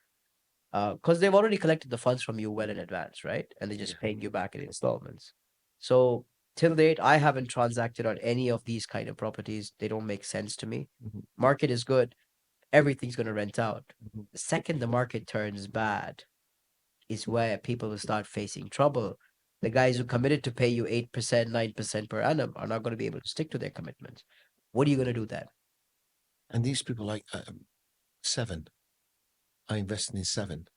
Because they've already collected the funds from you well in advance, right? And they're Yeah. just paying you back in installments. So till date, I haven't transacted on any of these kind of properties. They don't make sense to me. Mhm, Market is good, everything's gonna rent out. mhm. The second the market turns bad, is where people will start facing trouble. The guys who committed to pay you 8%, 9% per annum are not going to be able to stick to their commitments. What are you going to do then? And these people like seven. I invested in seven.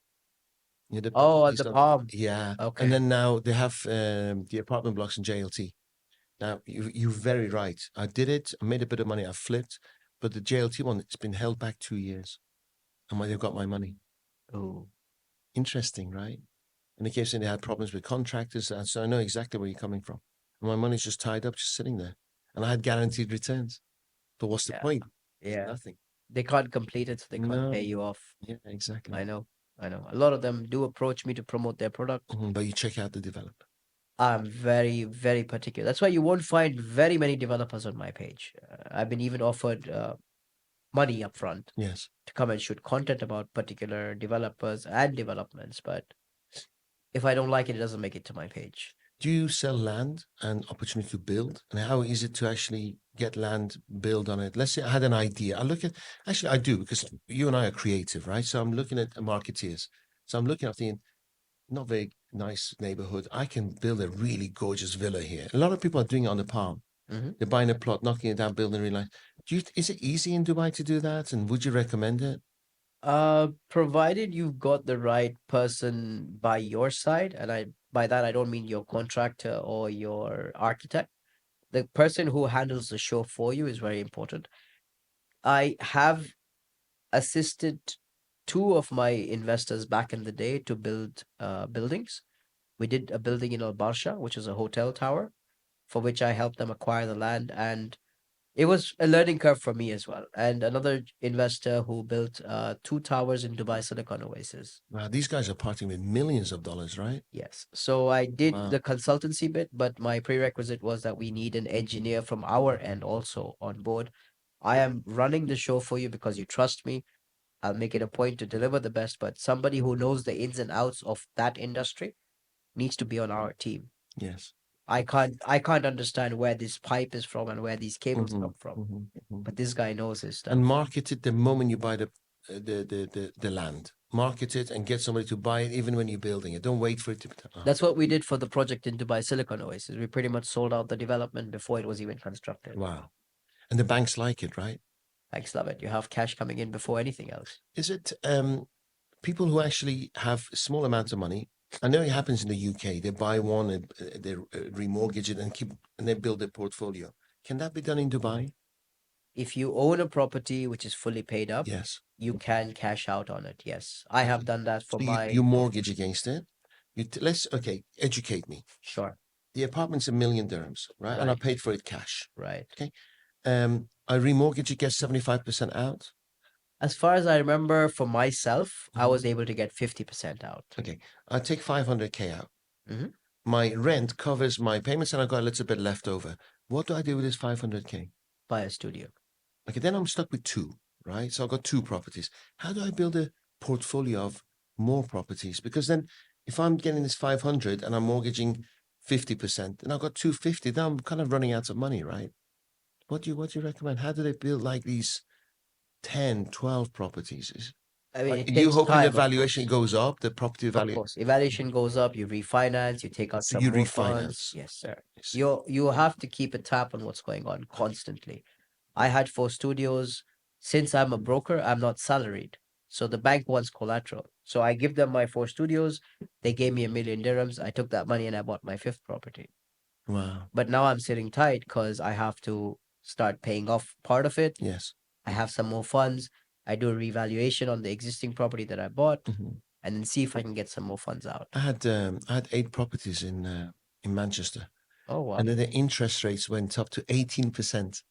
Yeah, the Oh, at properties the are, palm. yeah. And Okay. then now they have the apartment blocks in JLT. Now you're very right. I did it. I made a bit of money. I flipped, but the JLT one, it's been held back 2 years, and they've got my money. Oh, Interesting, right? And they kept saying they had problems with contractors, and so I know exactly where you're coming from. And my money's just tied up, just sitting there, and I had guaranteed returns. But what's the yeah. point? Yeah. Nothing. They can't complete it, so they can't pay No. you off. Yeah, exactly. I know. I know. A lot of them do approach me to promote their product. But you check out the developer. I'm very, very particular. That's why you won't find very many developers on my page. I've been even offered money upfront Yes. to come and shoot content about particular developers and developments, but if I don't like it, it doesn't make it to my page. Do you sell land and opportunity to build? And how is it to actually get land, build on it? Let's say I had an idea. I look at, actually, I do because you and I are creative, right? So I'm looking at marketeers. So I'm looking at the not very nice neighborhood. I can build a really gorgeous villa here. A lot of people are doing it on the palm. Hmm. They're buying a plot, knocking it down, building really nice. Is it easy in Dubai to do that? And would you recommend it? Provided you've got the right person by your side, and I by that I don't mean your contractor or your architect. The person who handles the show for you is very important. I have assisted two of my investors back in the day to build buildings. We did a building in Al Barsha, which is a hotel tower, for which I helped them acquire the land, and it was a learning curve for me as well. And another investor who built two towers in Dubai Silicon Oasis. Wow, these guys are parting with millions of dollars, right? Yes. So I did Wow. the consultancy bit, but my prerequisite was that we need an engineer from our end also on board. I am running the show for you because you trust me. I'll make it a point to deliver the best, but somebody who knows the ins and outs of that industry needs to be on our team. Yes. I can't understand where this pipe is from and where these cables Hmm. come from. Hmm. Hmm. But this guy knows his And stuff. market it the moment you buy the the land, market it, and get somebody to buy it, even when you're building it. Don't wait for it to. That's what we did for the project in Dubai Silicon Oasis. We pretty much sold out the development before it was even constructed. Wow. And the banks like it, right? Thanks, love it. You have cash coming in before anything else. Is it people who actually have small amounts of money? I know it happens in the UK. They buy one, and they remortgage it, and they build their portfolio. Can that be done in Dubai? If you own a property which is fully paid up, Yes. you can cash out on it. Yes, I have Okay. done that for So my. you mortgage against it. Let's educate me. Sure. The apartment's $1 million dirhams, right? And I Right. paid for it cash. Right. Okay. I remortgage it, get 75% out. As far as I remember, for myself, I was able to get 50% out. Okay. I take 500K out. Mhm. My rent covers my payments, and I've got a little bit left over. What do I do with this 500K? Buy a studio. Okay, then I'm stuck with two, right? So I've got two properties. How do I build a portfolio of more properties? Because then if I'm getting this 500 and I'm mortgaging 50%, and I've got 250, then I'm kind of running out of money, right? What do you recommend? How do they build like these 10, 12 properties? I mean, it You takes hoping the time, of valuation course. goes up, the property Of value, course, evaluation goes up, you refinance, you take out so some you more funds. refinance. Yes, sir. I see. You have to keep a tap on what's going on constantly. I had 4 studios. Since I'm a broker, I'm not salaried. So the bank wants collateral. So I give them my 4 studios. They gave me 1 million dirhams. I took that money and I bought my fifth property. Wow. But now I'm sitting tight because I have to start paying off part of it. Yes. I have some more funds. I do a revaluation on the existing property that I bought Mhm. and then see if I can get some more funds out. I had 8 properties in Manchester, Oh, wow. and then the interest rates went up to 18%.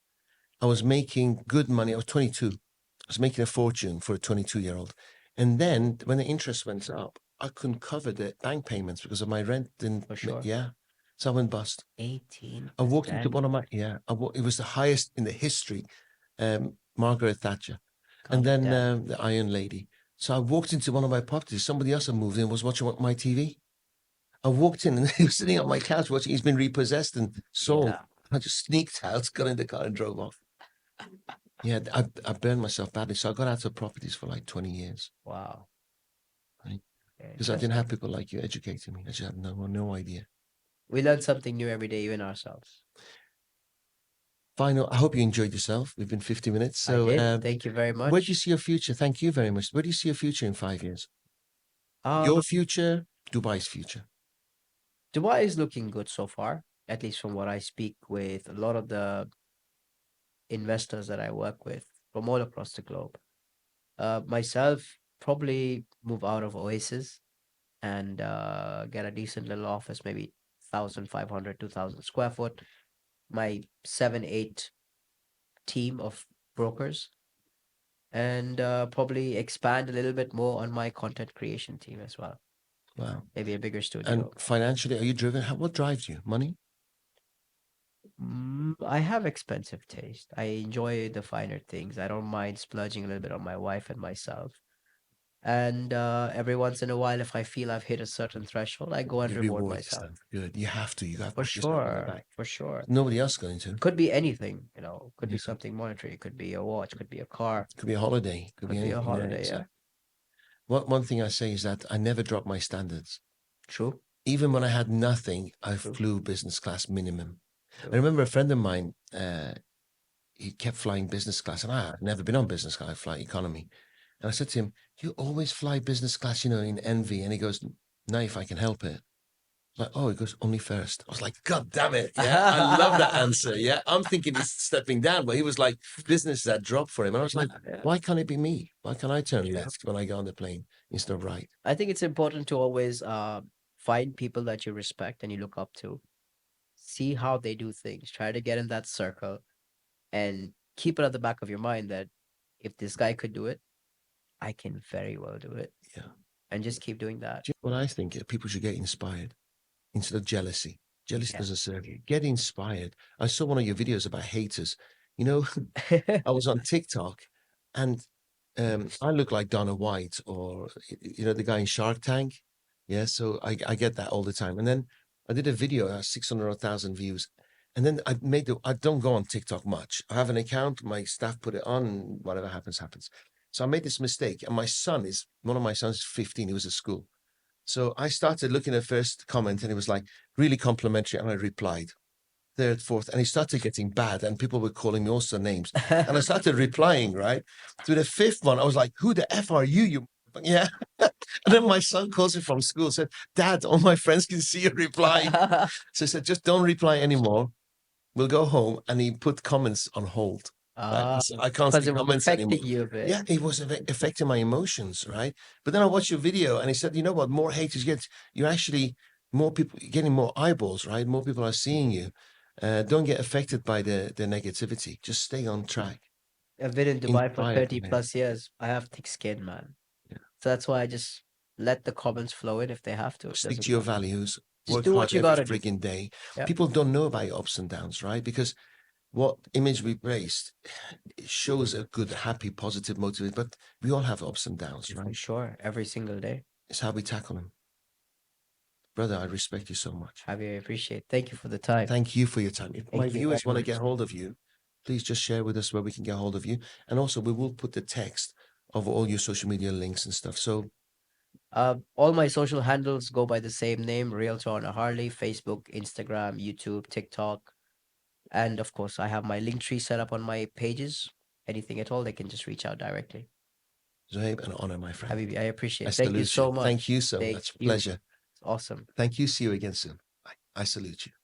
I was making good money. I was 22. I was making a fortune for a 22-year-old. And then when the interest went up, I couldn't cover the bank payments because of my rent. Didn't For sure. yeah, so I went bust. 18%. I walked into one of my it was the highest in the history, Margaret Thatcher, and God then damn. the Iron Lady. So I walked into one of my properties. Somebody else had moved in, was watching my TV. I walked in and he was sitting on my couch watching. He's been repossessed and sold. Yeah. I just sneaked out, got in the car, and drove off. Yeah, I burned myself badly. So I got out of properties for like 20 years, Wow. right? Yeah, Because I didn't have interesting. people like you educating me. I just had no idea. We learn something new every day, even ourselves. Final, I hope you enjoyed yourself. We've been 50 minutes. I So did. Thank you very where do you much. see your future? Thank you very much. Where do you see your future in 5 years? Um, Your future, Dubai's future. Dubai is looking good so far, at least from what I speak with a lot of the investors that I work with from all across the globe. Myself, probably move out of Oasis and get a decent little office, maybe 1,500, 2,000 square foot. My 7, 8 team of brokers, and probably expand a little bit more on my content creation team as well. Wow. Maybe a bigger And studio. financially, are you driven? What drives you? Money? I have expensive taste. I enjoy the finer things. I don't mind splurging a little bit on my wife and myself. And every once in a while, if I feel I've hit a certain threshold, I go and You reward reward myself. yourself. Good. You have to. You got to For pat yourself on the sure. back. For sure. Nobody else going to. Could be anything, you know, could be Yeah. something monetary, could be a watch, could be a car, Could be a holiday. Could be could be a anything. Yeah, holiday. Yeah. exactly. One thing I say is that I never drop my standards. True. Even when I had nothing, I True. flew business class minimum. I True. remember a friend of mine, he kept flying business class, and I had never been on business class. I fly economy. And I said to him, "You always fly business class, in envy." And he goes, "No, if I can help it." Like, oh, he goes, "Only first." I was like, God damn it. Yeah, I love that answer. Yeah, I'm thinking he's stepping down, but he was like, business that dropped for him. And I was like, Yeah. why can't it be me? Why can't I turn Yeah. left when I get on the plane instead of right? I think it's important to always find people that you respect and you look up to. See how they do things. Try to get in that circle and keep it at the back of your mind that if this guy could do it, I can very well do it. Yeah. And just keep doing that. Do you know what I think? People should get inspired instead of jealousy. Jealousy Yeah. doesn't serve you. Get inspired. I saw one of your videos about haters. You know, I was on TikTok and I look like Donna White or, the guy in Shark Tank. Yeah. So I get that all the time. And then I did a video, 600,000 views. And then I don't go on TikTok much. I have an account. My staff put it on. Whatever happens, happens. So I made this mistake, and one of my sons is 15. He was at school. So I started looking at first comment, and it was like really complimentary, and I replied. Third, fourth, and it started getting bad, and people were calling me all sorts of names. And I started replying, right? To the fifth one, I was like, "Who the F are you? You yeah." And then my son calls me from school, said, "Dad, all my friends can see you replying." So I said, "Just don't reply anymore. We'll go home." And he put comments on hold. Right? So I can't Because see it was comments anymore. affecting you a bit. Yeah, it was affecting my emotions, right? But then I watched your video, and he said, "You know what? More haters you're actually more people getting more eyeballs, right? More people are seeing you. Don't get affected by the negativity. Just stay on track. I've been in Dubai for Inspired 30 me. plus years. I have thick skin, man. Yeah. So that's why I just let the comments flow in if they have to. It Stick doesn't to your matter. values. Just Work do what hard you every gotta do. frigging day. Yeah, People don't know about your ups and downs, right? Because what image we raised it shows a good, happy, positive, motivated, but we all have ups and downs, for right? sure. Every single day. It's how we tackle them. Brother, I respect you so much. Javier, I appreciate. Thank you for the time. Thank you for your time. If my Thank you viewers very want to much. get hold of you, please just share with us where we can get hold of you. And also, we will put the text of all your social media links and stuff. So, All my social handles go by the same name, Realtor on a Harley, Facebook, Instagram, YouTube, TikTok. And of course, I have my link tree set up on my pages. Anything at all, they can just reach out directly. Zoheb, an honor, my friend. Habibi, I appreciate I it. Thank you salute you. so much. Thank you so Thank much. you. Pleasure. Awesome. Thank you. See you again soon. I salute you.